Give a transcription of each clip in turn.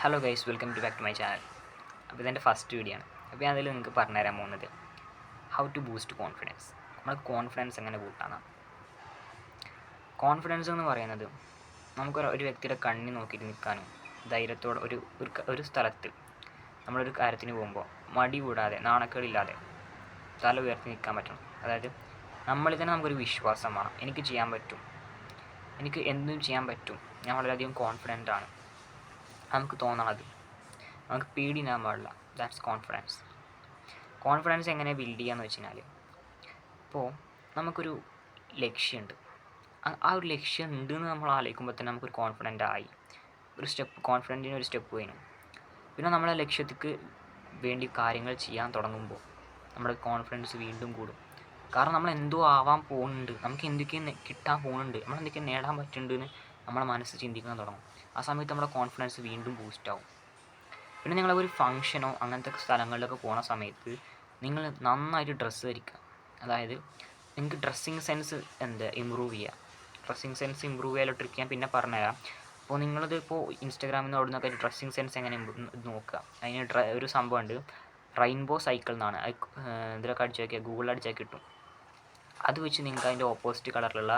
Hello guys, welcome back to my channel. അപ്പോൾ ഇതെൻ്റെ first video ആണ്. അപ്പോൾ ഞാൻ അതിൽ നിങ്ങൾക്ക് പറഞ്ഞുതരാൻ പോകുന്നത് ഹൗ ടു ബൂസ്റ്റ് കോൺഫിഡൻസ്. നമ്മൾ കോൺഫിഡൻസ് എങ്ങനെ കൂട്ടാനാണ്. കോൺഫിഡൻസ് എന്ന് പറയുന്നത് ഒരു വ്യക്തിയുടെ കണ്ണി നോക്കിയിട്ട് നിൽക്കാനും ധൈര്യത്തോടെ ഒരു സ്ഥലത്ത് നമ്മളൊരു കാര്യത്തിന് പോകുമ്പോൾ മടി കൂടാതെ നാണക്കേടില്ലാതെ തല ഉയർത്തി നിൽക്കാൻ പറ്റണം. അതായത് നമ്മളിൽ തന്നെ നമുക്കൊരു വിശ്വാസം വേണം. എനിക്ക് ചെയ്യാൻ പറ്റും, എനിക്ക് എന്തും ചെയ്യാൻ പറ്റും, ഞാൻ വളരെയധികം കോൺഫിഡൻ്റ് ആണ് നമുക്ക് തോന്നണത്. നമുക്ക് പേടിയാൻ പാടില്ല. That's confidence. കോൺഫിഡൻസ് എങ്ങനെ ബിൽഡ് ചെയ്യാന്ന് വെച്ച് കഴിഞ്ഞാൽ, ഇപ്പോൾ നമുക്കൊരു ലക്ഷ്യമുണ്ട്. ആ ഒരു ലക്ഷ്യം ഉണ്ടെന്ന് നമ്മൾ ആലോചിക്കുമ്പോൾ തന്നെ നമുക്കൊരു കോൺഫിഡൻ്റ് ആയി. കോൺഫിഡൻറ്റിന് ഒരു സ്റ്റെപ്പ് വേണം. പിന്നെ നമ്മളെ ലക്ഷ്യത്തിക്ക് വേണ്ടി കാര്യങ്ങൾ ചെയ്യാൻ തുടങ്ങുമ്പോൾ നമ്മുടെ കോൺഫിഡൻസ് വീണ്ടും കൂടും. കാരണം നമ്മൾ എന്തോ ആവാൻ പോകുന്നുണ്ട്, നമുക്ക് എന്തൊക്കെ കിട്ടാൻ പോകുന്നുണ്ട്, നമ്മൾ എന്തൊക്കെ നേടാൻ പറ്റുന്നുണ്ടെന്ന് നമ്മളെ മനസ്സ് ചിന്തിക്കാൻ തുടങ്ങും. ആ സമയത്ത് നമ്മുടെ കോൺഫിഡൻസ് വീണ്ടും ബൂസ്റ്റ് ആവും. പിന്നെ നിങ്ങൾ ഒരു ഫംഗ്ഷനോ അങ്ങനത്തെ സ്ഥലങ്ങളിലൊക്കെ പോകുന്ന സമയത്ത് നിങ്ങൾ നന്നായിട്ട് ഡ്രസ്സ് ധരിക്കുക. അതായത് നിങ്ങൾക്ക് ഡ്രസ്സിങ് സെൻസ് ഇമ്പ്രൂവ് ചെയ്യുക. ഡ്രസ്സിങ് സെൻസ് ഇമ്പ്രൂവ് ചെയ്യാനുള്ള ട്രിക്ക് ഞാൻ പിന്നെ പറഞ്ഞുതരാം. അപ്പോൾ നിങ്ങളത് ഇപ്പോൾ ഇൻസ്റ്റാഗ്രാമിൽ നിന്ന് അവിടുന്നൊക്കെ ഡ്രസ്സിങ് സെൻസ് എങ്ങനെ നോക്കുക. അതിന് ഒരു സംഭവമുണ്ട്, റെയിൻബോ സൈക്കിൾ എന്നാണ്. ഇതിലൊക്കെ അടിച്ചു നോക്കിയാൽ ഗൂഗിളിൽ അടിച്ചാൽ കിട്ടും. അത് വെച്ച് നിങ്ങൾക്ക് അതിൻ്റെ ഓപ്പോസിറ്റ് കളറിലുള്ള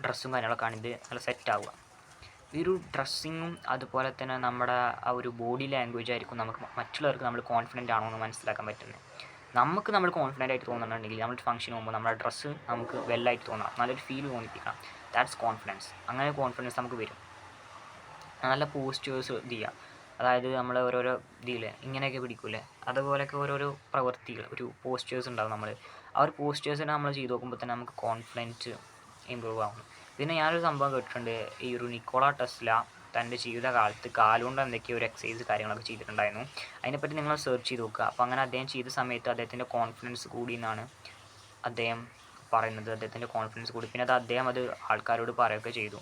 ഡ്രസ്സും കാര്യങ്ങളൊക്കെ ആണിത് നല്ല സെറ്റാവുക. ഈ ഒരു ഡ്രസ്സിങ്ങും അതുപോലെ തന്നെ നമ്മുടെ ആ ഒരു ബോഡി ലാംഗ്വേജ് ആയിരിക്കും നമുക്ക് മറ്റുള്ളവർക്ക് നമ്മൾ കോൺഫിഡൻ്റ് ആണോ എന്ന് മനസ്സിലാക്കാൻ പറ്റുന്നത്. നമ്മൾ കോൺഫിഡൻ്റ് ആയിട്ട് തോന്നുന്നുണ്ടെങ്കിൽ നമ്മൾ ഫംഗ്ഷൻ പോകുമ്പോൾ നമ്മുടെ ഡ്രസ്സ് നമുക്ക് വെല്ലായിട്ട് തോന്നണം, നല്ലൊരു ഫീൽ തോന്നിപ്പിക്കണം. That's confidence. അങ്ങനെ കോൺഫിഡൻസ് നമുക്ക് വരും. നല്ല പോസ്റ്റേഴ്സ് ചെയ്യുക. അതായത് നമ്മൾ ഓരോരോ ഇതിൽ ഇങ്ങനെയൊക്കെ പിടിക്കൂലേ, അതുപോലെയൊക്കെ ഓരോരോ പ്രവൃത്തികൾ, ഒരു പോസ്റ്റേഴ്സ് ഉണ്ടാകും. ആ ഒരു പോസ്റ്റേഴ്സിനെ നമ്മൾ ചെയ്ത് നോക്കുമ്പോൾ തന്നെ നമുക്ക് കോൺഫിഡൻസ് ഇമ്പ്രൂവ് ആകും. പിന്നെ ഞാനൊരു സംഭവം കേട്ടിട്ടുണ്ട്, ഈ ഒരു നിക്കോള ടെസ്ല തൻ്റെ ജീവിതകാലത്ത് കാലുകൊണ്ട് എന്തൊക്കെയോ ഒരു എക്സസൈസ് കാര്യങ്ങളൊക്കെ ചെയ്തിട്ടുണ്ടായിരുന്നു. അതിനെപ്പറ്റി നിങ്ങൾ സെർച്ച് ചെയ്ത് നോക്കുക. അപ്പോൾ അങ്ങനെ അദ്ദേഹം ചെയ്ത സമയത്ത് അദ്ദേഹത്തിൻ്റെ കോൺഫിഡൻസ് കൂടി എന്നാണ് അദ്ദേഹം പറയുന്നത്. അദ്ദേഹത്തിൻ്റെ കോൺഫിഡൻസ് കൂടി. പിന്നെ അദ്ദേഹം ആൾക്കാരോട് പറയുകയൊക്കെ ചെയ്തു.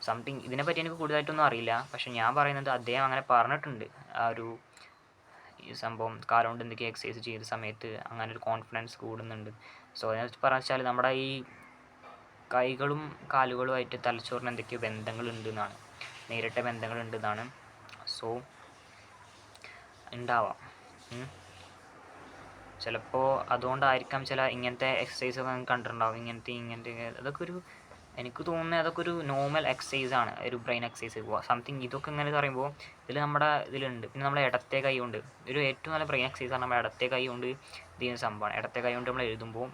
സംതിങ് ഇതിനെപ്പറ്റി എനിക്ക് കൂടുതലായിട്ടൊന്നും അറിയില്ല, പക്ഷെ ഞാൻ പറയുന്നത് അദ്ദേഹം അങ്ങനെ പറഞ്ഞിട്ടുണ്ട്. ആ ഒരു ഈ സംഭവം കാലുകൊണ്ട് എന്തൊക്കെയോ എക്സസൈസ് ചെയ്ത സമയത്ത് അങ്ങനെ ഒരു കോൺഫിഡൻസ് കൂടുന്നുണ്ട്. സോ അതിനെ പറഞ്ഞാൽ നമ്മുടെ ഈ കൈകളും കാലുകളുമായിട്ട് തലച്ചോറിന് എന്തൊക്കെയോ ബന്ധങ്ങളുണ്ട് എന്നാണ്, നേരിട്ട ബന്ധങ്ങളുണ്ട് എന്നാണ്. സോ ഉണ്ടാവാം. ചിലപ്പോൾ അതുകൊണ്ടായിരിക്കാം ഇങ്ങനത്തെ എക്സസൈസൊക്കെ കണ്ടിട്ടുണ്ടാവും. ഇങ്ങനത്തെ അതൊക്കെ എനിക്ക് തോന്നുന്നത് അതൊക്കെ ഒരു നോർമൽ എക്സസൈസാണ്, ഒരു ബ്രെയിൻ എക്സസൈസ് സംതിങ്. ഇതൊക്കെ ഇങ്ങനെ പറയുമ്പോൾ നമ്മുടെ ഇതിലുണ്ട്. പിന്നെ നമ്മുടെ ഇടത്തെ കൈ കൊണ്ട് ഏറ്റവും നല്ല ബ്രെയിൻ എക്സസൈസാണ് നമ്മുടെ ഇടത്തെ കൈ കൊണ്ട് ചെയ്യുന്ന സംഭവമാണ്. ഇടത്തെ കൈ കൊണ്ട് നമ്മൾ എഴുതുമ്പോൾ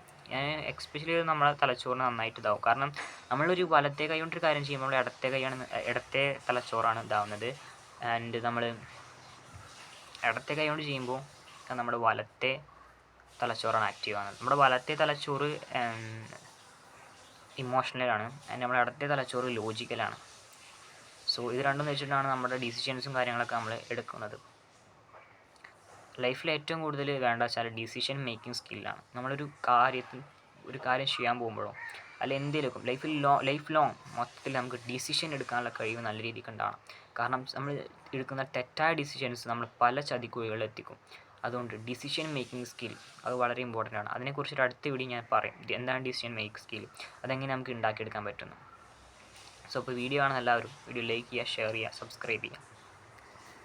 എക്സ്പെഷ്യലി നമ്മളെ തലച്ചോറിന് നന്നായിട്ട് ഇതാവും. കാരണം നമ്മളൊരു വലത്തെ കൈ കൊണ്ടൊരു കാര്യം ചെയ്യുമ്പോൾ ഇടത്തെ തലച്ചോറാണ് ഇതാവുന്നത്. ആൻഡ് നമ്മൾ ഇടത്തെ കൈ കൊണ്ട് ചെയ്യുമ്പോൾ നമ്മുടെ വലത്തെ തലച്ചോറാണ് ആക്റ്റീവ് ആകുന്നത്. നമ്മുടെ വലത്തെ തലച്ചോറ് ഇമോഷണലാണ്, ആൻഡ് നമ്മുടെ ഇടത്തെ തലച്ചോറ് ലോജിക്കലാണ്. സോ ഇത് രണ്ടും വെച്ചിട്ടാണ് നമ്മുടെ ഡിസിഷൻസും കാര്യങ്ങളൊക്കെ നമ്മൾ എടുക്കുന്നത്. ലൈഫിൽ ഏറ്റവും കൂടുതൽ വേണ്ട വെച്ചാൽ ഡിസിഷൻ മേക്കിംഗ് സ്കില്ലാണ്. നമ്മളൊരു കാര്യം ചെയ്യാൻ പോകുമ്പോഴോ അല്ല എന്തെങ്കിലും ലൈഫ് ലോങ് മൊത്തത്തിൽ നമുക്ക് ഡിസിഷൻ എടുക്കാനുള്ള കഴിവ് നല്ല രീതിക്ക് ഉണ്ടാവണം. കാരണം നമ്മൾ എടുക്കുന്ന തെറ്റായ ഡിസിഷൻസ് നമ്മൾ പല ചതിക്കുഴികളിൽ എത്തിക്കും. അതുകൊണ്ട് ഡിസിഷൻ മേക്കിംഗ് സ്കിൽ അത് വളരെ ഇമ്പോർട്ടൻ്റ് ആണ്. അതിനെക്കുറിച്ചൊരു അടുത്ത വീഡിയോ ഞാൻ പറയും, എന്താണ് ഡിസിഷൻ മേക്കിംഗ് സ്കിൽ, അതെങ്ങനെ നമുക്ക് ഉണ്ടാക്കിയെടുക്കാൻ പറ്റുന്നു. സോ ഇപ്പോൾ വീഡിയോ കാണുന്ന എല്ലാവരും വീഡിയോ ലൈക്ക് ചെയ്യുക, ഷെയർ ചെയ്യുക, സബ്സ്ക്രൈബ് ചെയ്യുക.